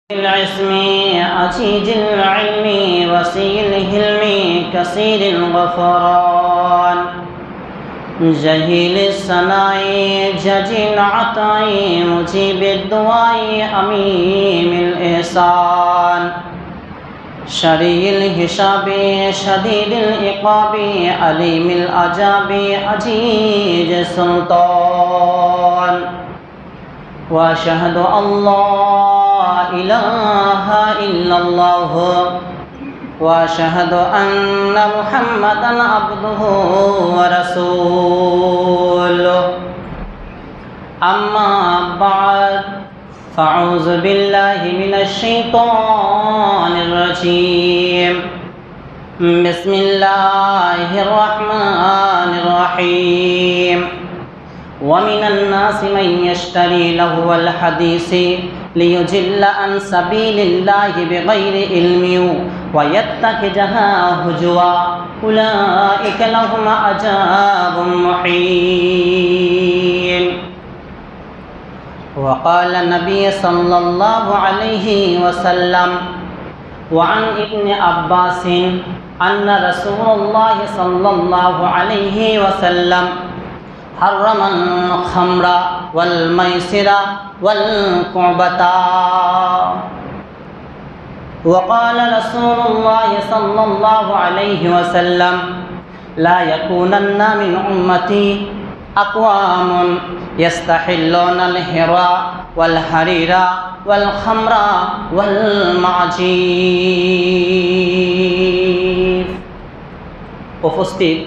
العزم عزيز العلم وسيع الحلم كثير الغفران جهيل الثناء جزيل العطاء مجيب الدعاء أميم الإحسان شريع الحساب شديد العقاب عليم العذاب عزيز السلطان وأشهد أن لا إله إلا الله وأشهد أن محمدا عبده ورسوله أما بعد فأعوذ بالله من الشيطان الرجيم بسم الله الرحمن الرحيم ومن الناس من يشتري لهو الحديث ليضل عن سبيل الله بغير علم ويتخذها هزوا أولئك لهم عذاب مهين وقال النبي صلى الله عليه وسلم وعن ابن عباس أن رسول الله صلى الله عليه وسلم حرم الخمر والميسر والكعبة وقال رسول الله صلى الله عليه وسلم لا يكونن من أمتي أقوام يستحلون الهرى والحرير والخمر والمعجيف উপস্থিত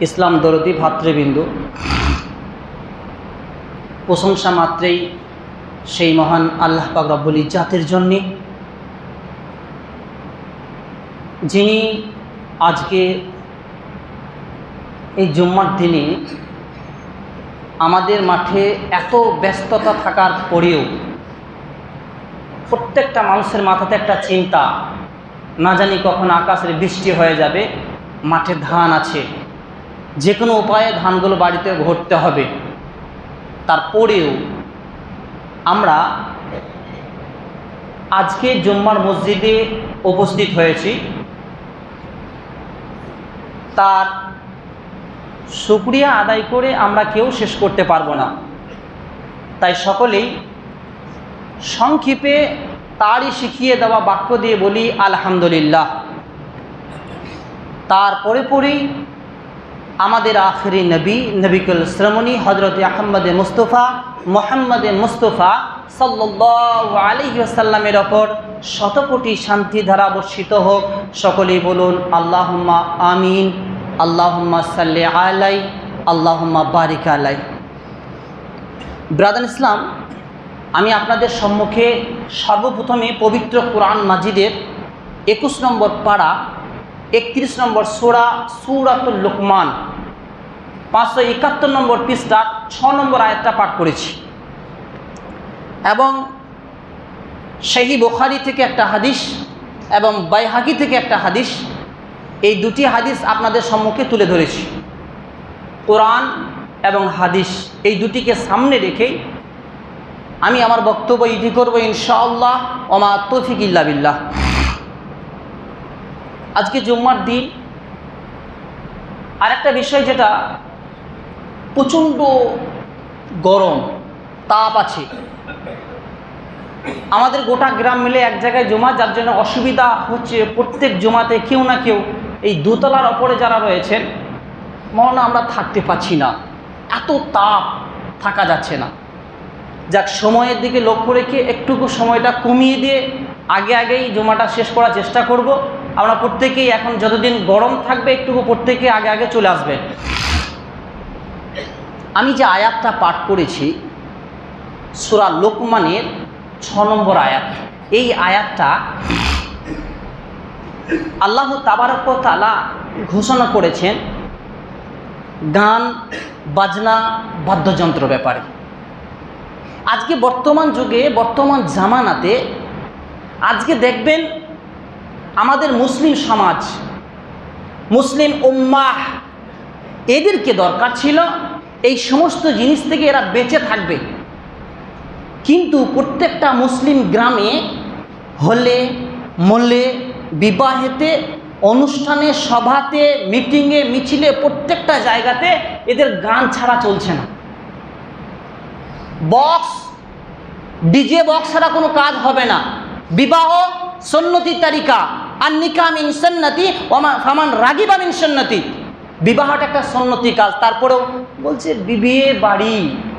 ইসলাম দরদি ভাতৃবৃন্দু, প্রশংসা মাত্রেই সেই মহান আল্লাহ পাক রব্বুল ইজ্জাতের জন্যে, যিনি আজকে এই জুম্মার দিনে আমাদের মাঠে এত ব্যস্ততা থাকার পরেও প্রত্যেকটা মানুষের মাথাতে একটা চিন্তা, না জানি কখন আকাশের বৃষ্টি হয়ে যাবে, মাঠে ধান আছে, যে কোনো উপায়ে ধানগুলো বাড়িতে ভরতে হবে। তারপরেও আমরা আজকে জুম্মার মসজিদে উপস্থিত হয়েছি, তার শুকরিয়া আদায় করে আমরা কেউ শেষ করতে পারবো না। তাই সকলেই সংক্ষেপে তারই শিখিয়ে দেওয়া বাক্য দিয়ে বলি আলহামদুলিল্লাহ। তারপরে পরেই আমাদের আখেরি নবিকুল শ্রমণী হজরত আহমদে মুস্তফা মোহাম্মদে মুস্তফা সাল্লাল্লাহু আলাইহি ওয়াসাল্লামের ওপর শতকোটি শান্তি ধারা বর্ষিত হোক। সকলেই বলুন আল্লাহুম্মা আমিন, আল্লাহুম্মা সাল্লি আলাই, আল্লাহুম্মা বারিক আলাই। ব্রাদার ইসলাম, আমি আপনাদের সম্মুখে সর্বপ্রথমে পবিত্র কোরআন মাজিদের 21 নম্বর পারা 31 নম্বর সূরা সূরাতুল লুকমান 571 নম্বর পৃষ্ঠা 6 নম্বর আয়াতটা পাঠ করেছি, এবং সহিহ বুখারী থেকে একটা হাদিস এবং বাইহাকি থেকে একটা হাদিস, এই দুটি হাদিস আপনাদের সম্মুখে তুলে ধরেছি। কোরআন এবং হাদিস এই দুটিকে সামনে রেখেই আমি আমার বক্তব্য ইতি করব ইনশাআল্লাহ। ওমা তৌফিক ইল্লা বিল্লাহ। আজকে জুম্মার দিন, আরেকটা বিষয় যেটা প্রচণ্ড গরম, তাপ আছে, আমাদের গোটা গ্রাম মিলে এক জায়গায় জমা, যার জন্য অসুবিধা হচ্ছে। প্রত্যেক জমাতে কেউ না কেউ এই দোতলার ওপরে যারা রয়েছেন, মনে আমরা থাকতে পারছি না, এত তাপ, থাকা যাচ্ছে না। যাক, সময়ের দিকে লক্ষ্য রেখে একটুকু সময়টা কমিয়ে দিয়ে আগেই জমাটা শেষ করার চেষ্টা করব। আমরা প্রত্যেকেই এখন যতদিন গরম থাকবে একটুকু প্রত্যেকে আগে চলে আসবেন। আমি যে আয়াতটা পাঠ করেছি সূরা লোকমানের 6 নম্বর আয়াত, এই আয়াতটা আল্লাহ তাবারক ওয়া তাআলা ঘোষণা করেছেন গান বাজনা বাদ্যযন্ত্র ব্যাপারে। আজকে বর্তমান যুগে, বর্তমান জামানাতে আজকে দেখবেন আমাদের মুসলিম সমাজ, মুসলিম উম্মাহ, এদেরকে দরকার ছিল এই সমস্ত জিনিস থেকে এরা বেঁচে থাকবে। কিন্তু প্রত্যেকটা মুসলিম গ্রামে হলে মলে, বিবাহেতে, অনুষ্ঠানে, সভাতে, মিটিংয়ে, মিছিলে, প্রত্যেকটা জায়গাতে এদের গান ছাড়া চলছে না। বক্স, ডিজে বক্স ছাড়া কোনো কাজ হবে না। বিবাহ সুন্নতি তারিকা, আর নিকাহ মিন সুন্নতি ফামান রাগিবা মিন সুন্নতি। বিবাহটা একটা সুন্নতি কাজ। তারপরেও বলছে বিয়ে বাড়ি,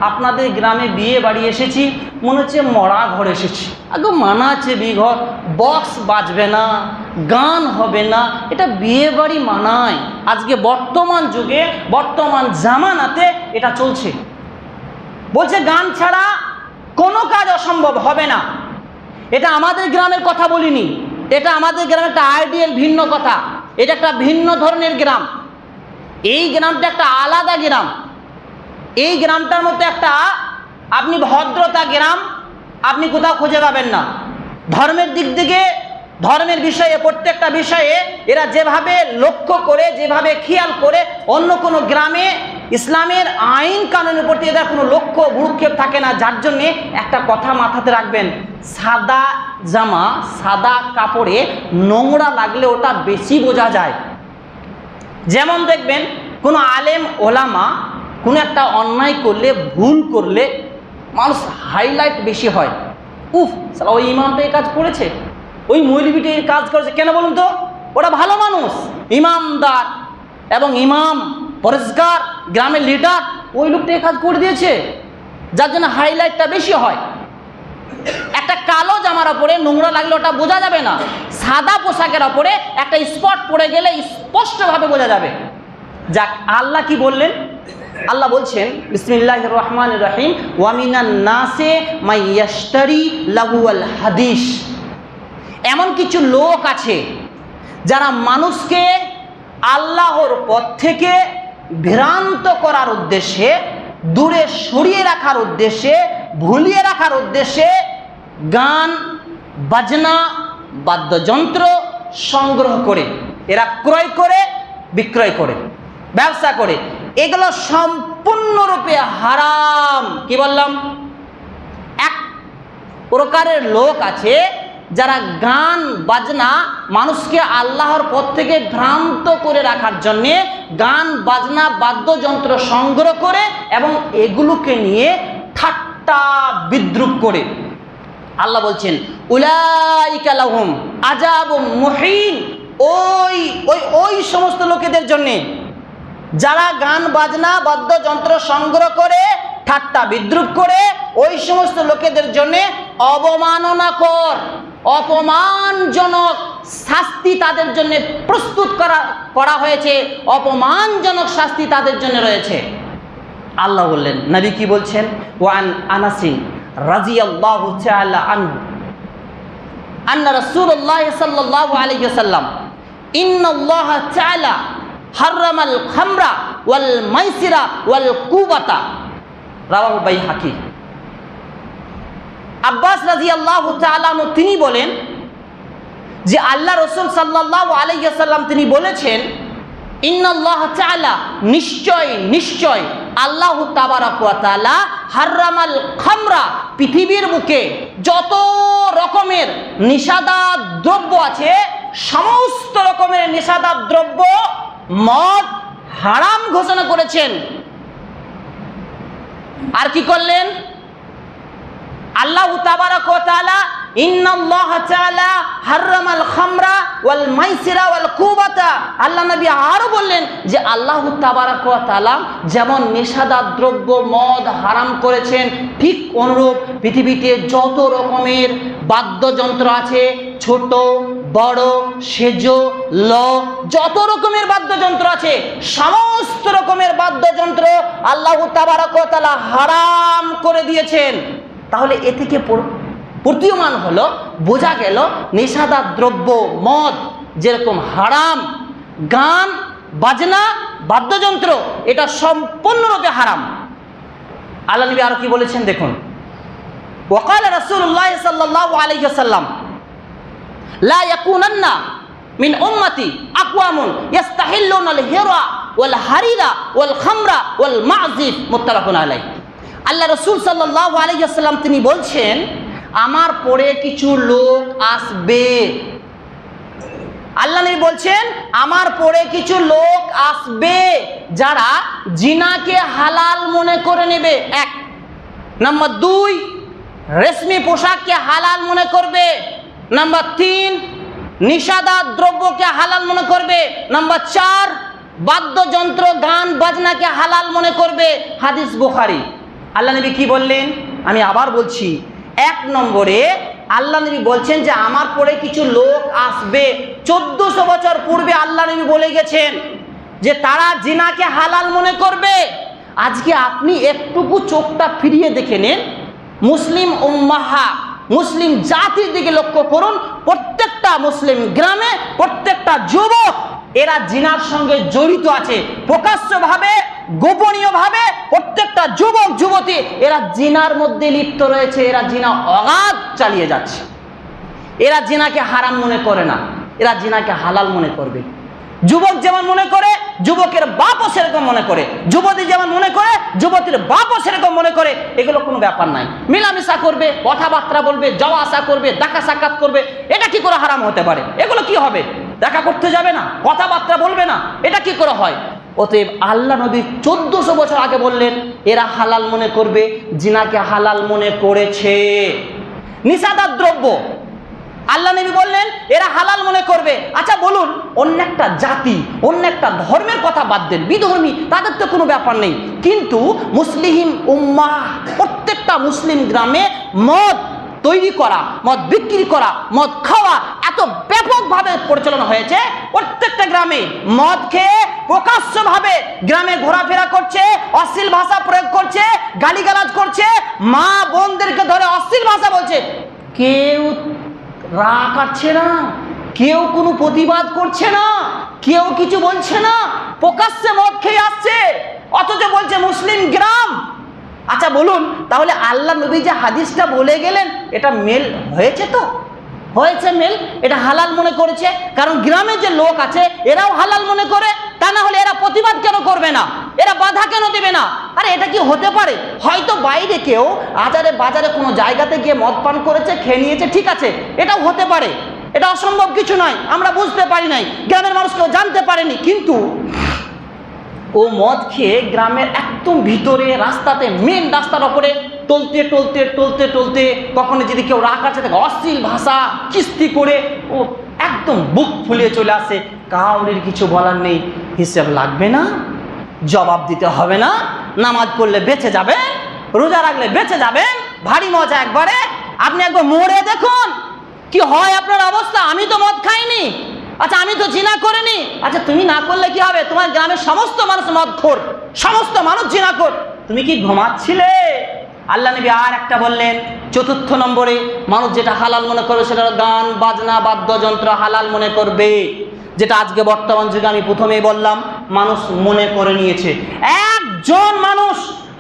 আপনাদের গ্রামে বিয়ে বাড়ি এসেছি, মনে হচ্ছে মরা ঘর এসেছি। আগে মানা আছে বিয়ে ঘর, বক্স বাজবে না, গান হবে না, এটা বিয়ে বাড়ি মানায়। আজকে বর্তমান যুগে, বর্তমান জামানাতে এটা চলছে। বলছে গান ছাড়া কোনো কাজ অসম্ভব হবে না। এটা আমাদের গ্রামের কথা বলিনি, এটা আমাদের গ্রামের একটা আইডিয়াল ভিন্ন কথা। এটা একটা ভিন্ন ধরনের গ্রাম। এই গ্রামটা একটা আলাদা গ্রাম। এই গ্রামটার মধ্যে একটা আপনি ভদ্রতা গ্রাম আপনি কোথাও খুঁজে পাবেন না। ধর্মের দিক থেকে, ধর্মের বিষয়ে, প্রত্যেকটা বিষয়ে এরা যেভাবে লক্ষ্য করে, যেভাবে খেয়াল করে, অন্য কোনো গ্রামে ইসলামের আইন কানুনের প্রতি এদের কোনো লক্ষ্য ভ্রুক্ষেপ থাকে না। যার জন্যে একটা কথা মাথাতে রাখবেন, সাদা জামা, সাদা কাপড়ে নোংরা লাগলে ওটা বেশি বোঝা যায়। যেমন দেখবেন কোনো আলেম ওলামা কোনো একটা অন্যায় করলে, ভুল করলে মানুষ হাইলাইট বেশি হয়। উফ, সালা ওই ইমামটা এই কাজ করেছে, ওই মৌলবীটি এই কাজ করেছে। কেন বলুন তো? ওরা ভালো মানুষ, ইমামদার এবং ইমাম, পরেশগার, গ্রামের লিডার, ওই লোকটা এই কাজ করে দিয়েছে, যার জন্য হাইলাইটটা বেশি হয়। একটা কালো জামার ওপরে নোংরা লাগলে ওটা বোঝা যাবে না। সাদা পোশাকের ওপরে একটা স্পট পড়ে গেলে স্পষ্টভাবে বোঝা যাবে। যাক, আল্লাহ কি বললেন? আল্লাহ বলছেন বিসমিল্লাহির রহমানির রহিম, ওয়া মিনান নাসে মাই ইয়াশতারি লাহুল হাদিস। এমন কিছু লোক আছে যারা মানুষকে আল্লাহর পথ থেকে ভ্রান্ত করার উদ্দেশ্যে, দূরে সরিয়ে রাখার উদ্দেশ্যে, ভুলিয়ে রাখার উদ্দেশ্যে গান, বাজনা, বাদ্যযন্ত্র সংগ্রহ করে, এরা ক্রয় করে, বিক্রয় করে, ব্যবসা করে। এগুলো সম্পূর্ণরূপে হারাম। কি বললাম? এক প্রকারের লোক আছে যারা গান বাজনা মানুষকে আল্লাহর পথ থেকে ভ্রান্ত করে রাখার জন্যে গান বাজনা বাদ্যযন্ত্র সংগ্রহ করে এবং এগুলোকে নিয়ে ঠাট্টা বিদ্রুপ করে। আল্লাহ বলছেন উলাইকা লাহুম আযাবুম মুহিন। ওই ওই ওই সমস্ত লোকেদের জন্যে যারা গান বাজনা বাদ্যযন্ত্র সংগ্রহ করে ঠাট্টা বিদ্রুপ করে, ওই সমস্ত লোকেদের জন্যে অবমাননাকর, অপমানজনক শাস্তি তাদের জন্য প্রস্তুত করা হয়েছে। অপমানজনক শাস্তি তাদের জন্য রয়েছে। আল্লাহ বললেন, নবী কি বলছেন? ওয়ান আনাসিন রাদিয়াল্লাহু তাআলা আনহু আন্না রাসূলুল্লাহ সাল্লাল্লাহু আলাইহি ওয়াসাল্লাম ইন্নাল্লাহা তাআলা হারামাল খামরা ওয়াল মাইসিরা ওয়াল কুবাতা। রাওয়াহু বাইহাকি। আব্বাস রাদিয়াল্লাহু তাআলা আনহু তিনি বলেন যে আল্লাহ রাসূল সাল্লাল্লাহু আলাইহি ওয়াসাল্লাম তিনি বলেছেন, ইন্নাল্লাহ তাআলা, নিশ্চয় নিশ্চয় আল্লাহ তাবারাক ওয়া তাআলা হারামাল খামরা, পৃথিবীর বুকে যত রকমের নিষেধাজ্ঞা দ্রব্য আছে সমস্ত রকমের নিষেধাজ্ঞা দ্রব্য মদ হারাম ঘোষণা করেছেন। আর কি করলেন? আল্লাহ তাবারাক ওয়া তাআলা ইন্নাল্লাহ তাআলা হারামাল খামরা ওয়াল মাইসিরা ওয়াল কুবাতা। আল্লাহ নবী আরো বললেন যে আল্লাহ তাবারাক ওয়া তাআলা যেমন নিষেধাজ্ঞা দ্রব্য মদ হারাম করেছেন, ঠিক অনুরূপ পৃথিবীতে যত রকমের বাদ্যযন্ত্র আছে, ছোট বড় সেজ ল, যত রকমের বাদ্যযন্ত্র আছে সমস্ত রকমের বাদ্যযন্ত্র আল্লাহ তাবারাক ওয়া তাআলা হারাম করে দিয়েছেন। তাহলে এ থেকে প্রতীয়মান হলো, বোঝা গেল নেশাদার দ্রব্য মদ যেরকম হারাম, গান বাজনা বাদ্যযন্ত্র এটা সম্পূর্ণরূপে হারাম। আল্লাহ নবী আর কি বলেছেন দেখুন, ওয়াকাল রাসূলুল্লাহ সাল্লাল্লাহু আলাইহি ওয়াসাল্লাম লা ইয়াকুনান্না মিন উম্মতি আকওয়ামুন ইস্তাহিল্লুনাল হিরা ওয়াল হারিরা ওয়াল খামরা ওয়াল মাযিফ। মুত্তাফাকুন আলাইহি। আল্লাহ রসুল সাল্লাল্লাহু আলাইহি ওয়াসাল্লাম তিনি বলছেন, আমার পরে কিছু লোক আসবে। আল্লাহ নবী বলছেন, আমার পরে কিছু লোক আসবে যারা জিনাকে হালাল মনে করে নেবে। 1 নাম্বার 2, রেশমি পোশাককে হালাল মনে করবে। নাম্বার 3, নিষাদার দ্রব্যকে হালাল মনে করবে। নাম্বার 4, বাদ্যযন্ত্র গান বাজনাকে হালাল মনে করবে। হাদিস বুখারী। আল্লাহ নবী কি বললেন আমি আবার বলছি। 1 নম্বরে আল্লাহ নবী বলছেন যে আমার পরে কিছু লোক আসবে। 1400 বছর পূর্বে আল্লাহ নবী বলে গেছেন যে তারা জিনাকে হালাল মনে করবে। আজকে আপনি একটুকু চোখটা ফিরিয়ে দেখে নেন, মুসলিম উম্মাহা, মুসলিম জাতির দিকে লক্ষ্য করুন। প্রত্যেকটা মুসলিম গ্রামে প্রত্যেকটা যুবক এরা জিনার সঙ্গে জড়িত আছে, প্রকাশ্যভাবে গোপনীয়ভাবে প্রত্যেকটা যুবক যুবতী এরা জিনার মধ্যে লিপ্ত রয়েছে। এরা জিনা অগাধ চালিয়ে যাচ্ছে। এরা জিনাকে হারাম মনে করে না, এরা জিনাকে হালাল মনে করবে। যুবক যেমন মনে করে, যুবকের বাপও সেরকম মনে করে। যুবতী যেমন মনে করে, যুবতীর বাপও সেরকম মনে করে। এগুলো কোনো ব্যাপার নাই। মিলামিশা করবে, কথাবার্তা বলবে, যাওয়া আসা করবে, দেখা সাক্ষাৎ করবে। এটা কি করে হারাম হতে পারে? এগুলো কি হবে? দেখা করতে যাবে না, কথাবার্তা বলবে না, এটা কি করে হয়? অতএব আল্লাহ নবী 1400 বছর আগে বললেন এরা হালাল মনে করবে, জিনাকে হালাল মনে করেছে। নিষাদার দ্রব্য আল্লাহ নবী বললেন এরা হালাল মনে করবে। আচ্ছা বলুন, অন্য একটা জাতি, অন্য একটা ধর্মের কথা বাদ দেন, বিধর্মী, তাদের তো কোনো ব্যাপার নেই। কিন্তু মুসলিম উম্মাহ প্রত্যেকটা মুসলিম গ্রামে মদ তৈরি করা, মদ বিক্রি করা, মদ খাওয়া এত ব্যাপকভাবে পরিচালনা হয়েছে। প্রত্যেকটা গ্রামে মদ খেয়ে প্রকাশ্যভাবে গ্রামে ঘোরাফেরা করছে, অশ্লীল ভাষা প্রয়োগ করছে, গালিগালাজ করছে, মা বোনদেরকে ধরে অশ্লীল ভাষা বলছে। কেউ রাগ কাটছে না, কেউ কোনো প্রতিবাদ করছে না, কেউ কিছু বলছে না, প্রকাশ্যে মদ খেয়ে আসছে, অথচ বলছে মুসলিম গ্রাম। আচ্ছা বলুন, তাহলে আল্লাহ নবী যে হাদিসটা বলে গেলেন এটা মেল হয়েছে? তো হয়েছে মেল। এটা হালাল মনে করেছে, কারণ গ্রামে যে লোক আছে এরাও হালাল মনে করে। তা না হলে এরা প্রতিবাদ কেন করবে না? এরা বাধা কেন দেবে না? আরে এটা কি হতে পারে? হয়তো বাইরে কেউ আজারে বাজারে কোনো জায়গাতে গিয়ে মদ পান করেছে, খেয়ে নিয়েছে, ঠিক আছে, এটাও হতে পারে, এটা অসম্ভব কিছু নয়। আমরা বুঝতে পারি নাই, গ্রামের মানুষ কেউ জানতে পারেনি। কিন্তু ও মদ খেয়ে গ্রামের একদম ভিতরে রাস্তাতে, মেন রাস্তার ওপরে টলতে টলতে টলতে টলতে কখনো যদি কেউ রাগ আছে তাকে অশ্লীল ভাষা কিস্তি করে ও একদম বুক ফুলিয়ে চলে আসে। কাউরির কিছু বলার নেই, হিসেব লাগবে না, জবাব দিতে হবে না, নামাজ পড়লে বেঁচে যাবেন, রোজা রাখলে বেঁচে যাবেন, ভারী মজা একবারে। আপনি একবার মরে দেখুন কি হয় আপনার অবস্থা। আমি তো মদ খাইনি, আচ্ছা আমি তো জিনা করিনি। আচ্ছা তুমি না করলে কি হবে? তোমার গ্রামের সমস্ত মানুষ মদখোর, সমস্ত মানুষ জিনাখোর, তুমি কি ঘুমাচ্ছিলে? আল্লাহ নবী আর একটা বললেন, 4 নম্বরে মানুষ যেটা হালাল মনে করবে সেটা গান বাজনা বাদ্যযন্ত্র হালাল মনে করবে, যেটা আজকে বর্তমান যুগে আমি প্রথমেই বললাম মানুষ মনে করে নিয়েছে। একজন মানুষ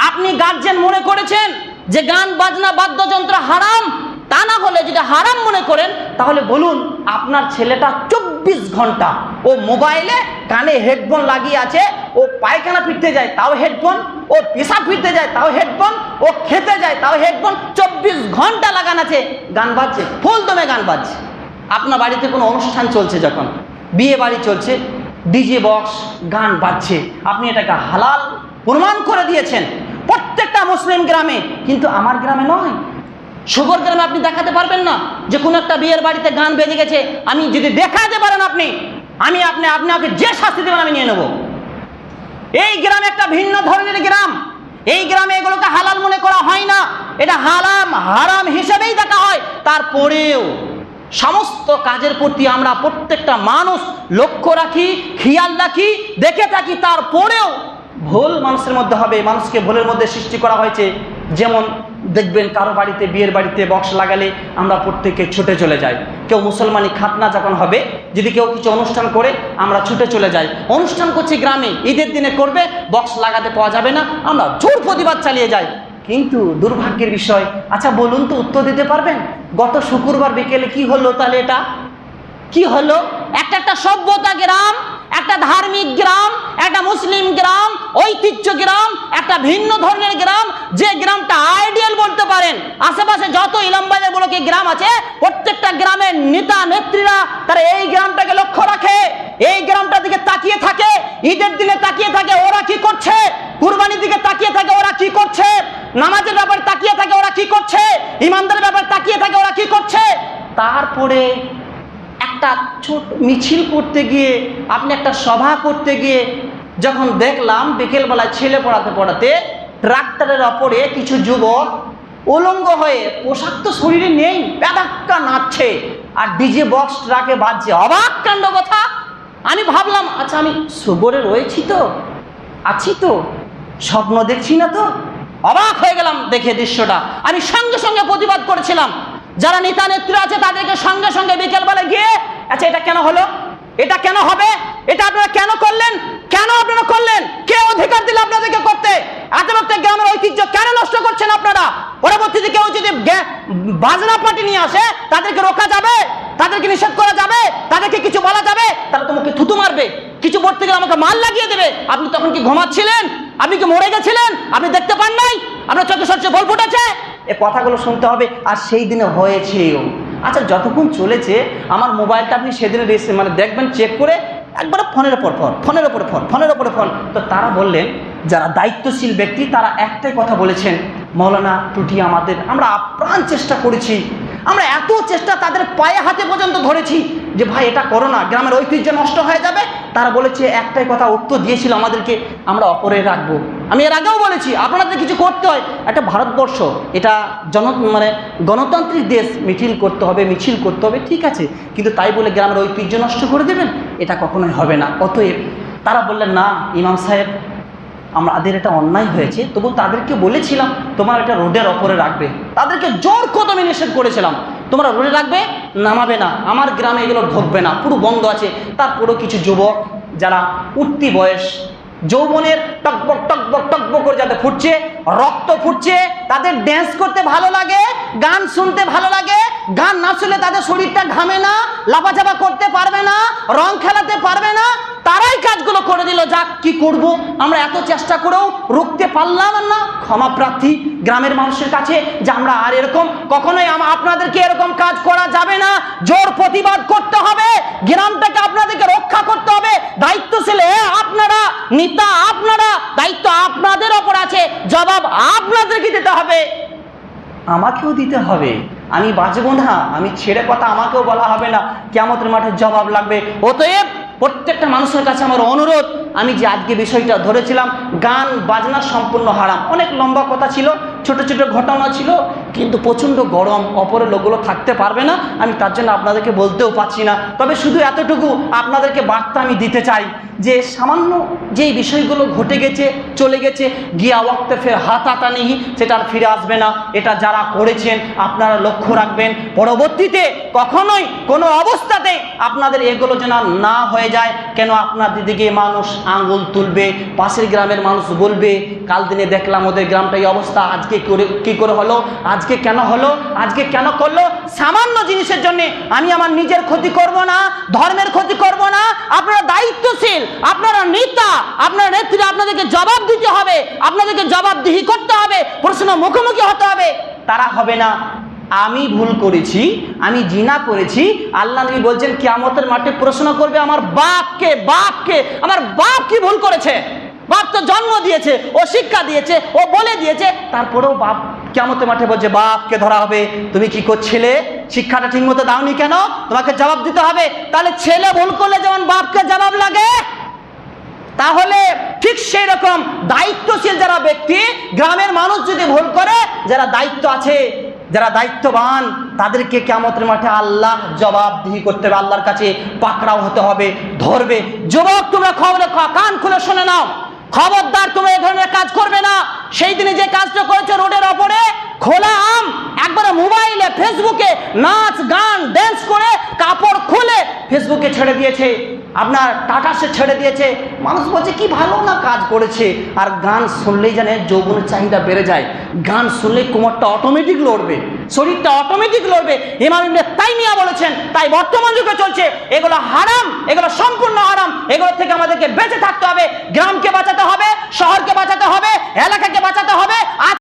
আপনি গার্জেন মনে করেছেন যে গান বাজনা বাদ্যযন্ত্র হারাম, তা না হলে যদি হারাম মনে করেন তাহলে বলুন আপনার ছেলেটা 24 ঘন্টা ও মোবাইলে কানে হেডফোন লাগিয়ে আছে, ও পায়খানা ফিরতে যায় তাও হেডফোন, ও পেশাব ফিরতে যায় তাও হেডফোন, ও খেতে যায় তাও হেডফোন, 24 ঘন্টা লাগান আছে, গান বাজছে, ফুল দমে গান বাজছে। আপনার বাড়িতে কোনো অনুষ্ঠান চলছে, যখন বিয়ে বাড়ি চলছে, ডিজে বক্স গান বাজছে, আপনি এটাকে হালাল প্রমাণ করে দিয়েছেন প্রত্যেকটা মুসলিম গ্রামে। কিন্তু আমার গ্রামে নয়। সুগর গ্রামে আপনি দেখাতে পারবেন না যে কোনো একটা বিয়ের বাড়িতে গান বেজে গেছে। আমি যদি দেখাতে পারেন আপনি আপনাকে যে শাস্তি দেবেন আমি নিয়ে নেব। এই গ্রাম একটা ভিন্ন ধরনের গ্রাম, এই গ্রামে এগুলোকে হালাল মনে করা হয় না, এটা হারাম হিসেবেই দেখা হয়। তারপরেও সমস্ত কাজের প্রতি আমরা প্রত্যেকটা মানুষ লক্ষ্য রাখি, খেয়াল রাখি, দেখে থাকি। তারপরেও ভুল মানুষের মধ্যে হবে, মানুষকে ভুলের মধ্যে সৃষ্টি করা হয়েছে। যেমন দেখবেন কারো বাড়িতে বিয়ের বাড়িতে বক্স লাগালে আমরা প্রত্যেকে ছুটে চলে যাই। কেউ মুসলমানি খাতনা যখন হবে, যদি কেউ কিছু অনুষ্ঠান করে আমরা ছুটে চলে যাই। অনুষ্ঠান করছি গ্রামে, ঈদের দিনে করবে, বক্স লাগাতে পাওয়া যাবে না, আমরা জোর প্রতিবাদ চালিয়ে যাই। কিন্তু দুর্ভাগ্যের বিষয়, আচ্ছা বলুন তো, উত্তর দিতে পারবেন গত শুক্রবার বিকেলে কি হলো? তাহলে এটা কি হলো? একটা সভ্যতা গ্রাম, একটা ধার্মিক গ্রাম, একটা মুসলিম গ্রাম, ঐতিহ্য গ্রাম, একটা ভিন্ন ধরনের গ্রাম, যে গ্রামটা আইডিয়াল বলতে পারেন। আশেপাশে যত ইলামবাজার ব্লকে গ্রাম আছে, প্রত্যেকটা গ্রামের নেতা নেত্রীরা তারা এই গ্রামটাকে লক্ষ্য রাখে, এই গ্রামটার দিকে তাকিয়ে থাকে, ঈদের দিনে তাকিয়ে থাকে ওরা কি করছে, কুরবানির দিকে তাকিয়ে থাকে ওরা কি করছে, নামাজের ব্যাপারে তাকিয়ে থাকে ওরা কি করছে, ইমানদারের ব্যাপারে তাকিয়ে থাকে ওরা কি করছে। তারপরে একটা ছোট মিছিল করতে গিয়ে, আপনি একটা সভা করতে গিয়ে যখন দেখলাম বিকেলবেলায় ছেলে পড়াতে ট্রাক্টরের ওপরে কিছু যুবক উলঙ্গ হয়ে, পোশাক তো শরীরে নেই, প্যাদাক্কা নাচছে আর ডিজে বক্স ট্রাকে বাজছে, অবাক কাণ্ড কথা। আমি ভাবলাম আচ্ছা আমি সবরে রয়েছি তো, আছি তো, স্বপ্ন দেখছি না তো। অবাক হয়ে গেলাম দেখে দৃশ্যটা। আমি সঙ্গে সঙ্গে প্রতিবাদ করেছিলাম, যারা নেতা নেত্রী আছে তাদেরকে সঙ্গে সঙ্গে বিকেলবেলা গিয়ে, আচ্ছা এটা কেন হলো, এটা কেন হবে, এটা আপনারা কেন করলেন, কেন আপনারা করলেন, কে অধিকার দিল আপনাদেরকে করতে, এত একটা গ্রামের ঐতিহ্য কেন নষ্ট করছেন আপনারা? পরবর্তীতে কেউ যদি বাজনা পার্টি নিয়ে আসে তাদেরকে রোকা যাবে, তাদেরকে নিষেধ করা যাবে, তাদেরকে কিছু বলা যাবে? তারা তোমাকে থুতু মারবে, কিছু বলতে গেলে আমাকে মাল লাগিয়ে দেবে। আপনি তখন কি ঘুমাচ্ছিলেন? আপনি কি মরে গেছিলেন? আপনি দেখতে পান নাই? আপনার চোখে সরষে বল ফুটেছে? এই কথাগুলো শুনতে হবে। আর সেই দিনে হয়েছেও। আচ্ছা যতক্ষণ চলেছে আমার মোবাইলটা আপনি সেদিনে মানে দেখবেন, চেক করে একবারে ফোনের ওপর ফোন। তো তারা বললেন, যারা দায়িত্বশীল ব্যক্তি তারা একটাই কথা বলেছেন, মৌলানা ত্রুটি আমাদের, আমরা আপ্রাণ চেষ্টা করেছি, আমরা এত চেষ্টা তাদের পায়ে হাতে পর্যন্ত ধরেছি যে ভাই এটা করো না, গ্রামের ঐতিহ্য নষ্ট হয়ে যাবে। তারা বলেছে একটাই কথা উত্তর দিয়েছিল আমাদেরকে, আমরা অপরে রাখবো। আমি এর আগেও বলেছি আপনাদের কিছু করতে হয়, একটা ভারতবর্ষ, এটা গণতান্ত্রিক দেশ, মিছিল করতে হবে ঠিক আছে, কিন্তু তাই বলে গ্রামের ঐতিহ্য নষ্ট করে দেবেন, এটা কখনোই হবে না। অতএব তারা বললেন না ইমাম সাহেব আমাদের এটা অন্যায় হয়েছে, তবু তাদেরকে বলেছিলাম তোমরা এটা রোডের ওপরে রাখবে, তাদেরকে জোর কদমে নিষেধ করেছিলাম, তোমরা রোডে রাখবে, নামাবে না, আমার গ্রামে এগুলো ঢুকবে না, পুরো বন্ধ আছে। তারপরেও কিছু যুবক যারা উঠতি বয়স, যৌবনের টকবক করে যাতে ফুটছে, রক্ত ফুটছে, তাদের ড্যান্স করতে ভালো লাগে, গান শুনতে ভালো লাগে, গান না শুনলে তাদের শরীরটা ঘামে না, লাফাঝাপা করতে পারবে না, রং খেলাতে পারবে না, তারাই কাজগুলো করে দিল। যাক কি করব, আমরা এত চেষ্টা করেও রুখতে পারলাম না। ক্ষমা প্রার্থী গ্রামের মানুষের কাছে যে আমরা আর এরকম কখনোই আপনাদেরকে এরকম কাজ করা যাবে না, জোর প্রতিবাদ করতে হবে, গ্রামটাকে আপনাদেরকে রক্ষা করতে হবে। দায়িত্বশীল আপনারা, নেতা আপনারা, দায়িত্ব আপনাদের ওপর আছে, জবাব আপনাদেরকে দিতে হবে, আমাকেও দিতে হবে। আমি বাঁচবো না, আমি ছেড়ে কথা আমাকেও বলা হবে না, কিয়ামতের মাঠে জবাব লাগবে। অতএব প্রত্যেকটা মানুষের কাছে আমার অনুরোধ, আমি যে আজকে বিষয়টা ধরেছিলাম গান বাজনা সম্পূর্ণ হারাম, অনেক লম্বা কথা ছিল, ছোট ছোট ঘটনা ছিল, কিন্তু প্রচণ্ড গরম, অপরের লোকগুলো থাকতে পারবে না, আমি তার জন্য আপনাদেরকে বলতেও পারছি না। তবে শুধু এতটুকু আপনাদেরকে বার্তা আমি দিতে চাই যে সামান্য যেই বিষয়গুলো ঘটে গেছে, চলে গেছে, গিয়া ওয়াক্তে ফের হাতাটা নেই, সেটা আর ফিরে আসবে না। এটা যারা করেছেন আপনারা লক্ষ্য রাখবেন, পরবর্তীতে কখনোই কোনো অবস্থাতে আপনাদের এগুলো যেন না হয়ে যায়। কেন আপনাদের দিকে মানুষ আঙ্গুল তুলবে, পাশের গ্রামের মানুষ বলবে কাল দিনে দেখলাম ওদের গ্রামটা এই অবস্থা, আজকে কি করে হলো, আজকে কেন হলো, আজকে কেন করলো। সামান্য জিনিসের জন্য আমি আমার নিজের ক্ষতি করব না, ধর্মের ক্ষতি করব না। আপনারা দায়িত্বশীল, আপনারা নেতা, আপনারা নেত্রী, আপনাদেরকে জবাব দিতে হবে, আপনাদেরকে জবাবদিহি করতে হবে, প্রশ্ন মুখোমুখি হতে হবে। তারা হবে না আমি ভুল করেছি, আমি জিনা করেছি, আল্লাহ নবী বলছেন কিয়ামতের মাঠে প্রশ্ন করবে আমার বাপকে, আমার বাপ কি ভুল করেছে, বাপ তো জন্ম দিয়েছে, ও শিক্ষা দিয়েছে, ও বলে দিয়েছে, তারপরেও বাপ কিয়ামতের মাঠে বলছে বাপকে ধরা হবে, তুমি কি করছিলে, শিক্ষাটা ঠিক মতো দাওনি কেন, তোমাকে জবাব দিতে হবে। তাহলে ছেলে ভুল করলে যেমন বাপকে জবাব লাগে, তাহলে ঠিক সেই রকম দায়িত্বশীল যারা ব্যক্তি, গ্রামের মানুষ যদি ভুল করে, যারা দায়িত্ব আছে, যারা দায়িত্ববান, তাদেরকে কিয়ামতের মাঠে আল্লাহ জবাবদিহি করতে হবে, আল্লাহর কাছে পাকড়াও হতে হবে, ধরবে। যুবক তোমরা কান খুলে শুনে নাও, খবরদার তোমরা এই ধরনের কাজ করবে না। সেই দিনে যে কাজটা করেছে রোডের ওপরে খোলা আম, একবারে মোবাইলে ফেসবুকে নাচ গান ড্যান্স করে কাপড় খুলে ফেসবুকে ছেড়ে দিয়েছে, আপনার টাটা সে ছেড়ে দিয়েছে, মানুষ বলছে কি ভালো না কাজ করেছে। আর গান শুনলেই জানে যৌবনের চাহিদা বেড়ে যায়, গান শুনলেই কোমরটা অটোমেটিক লড়বে, শরীরটা অটোমেটিক লড়বে। ইমাম ইবনে তাইমিয়া বলেছেন, তাই বর্তমান যুগে চলছে এগুলো হারাম, এগুলো সম্পূর্ণ হারাম। এগুলো থেকে আমাদেরকে বেঁচে থাকতে হবে। গ্রামকে বাঁচাতে হবে, শহরকে বাঁচাতে হবে, এলাকাকে বাঁচাতে হবে।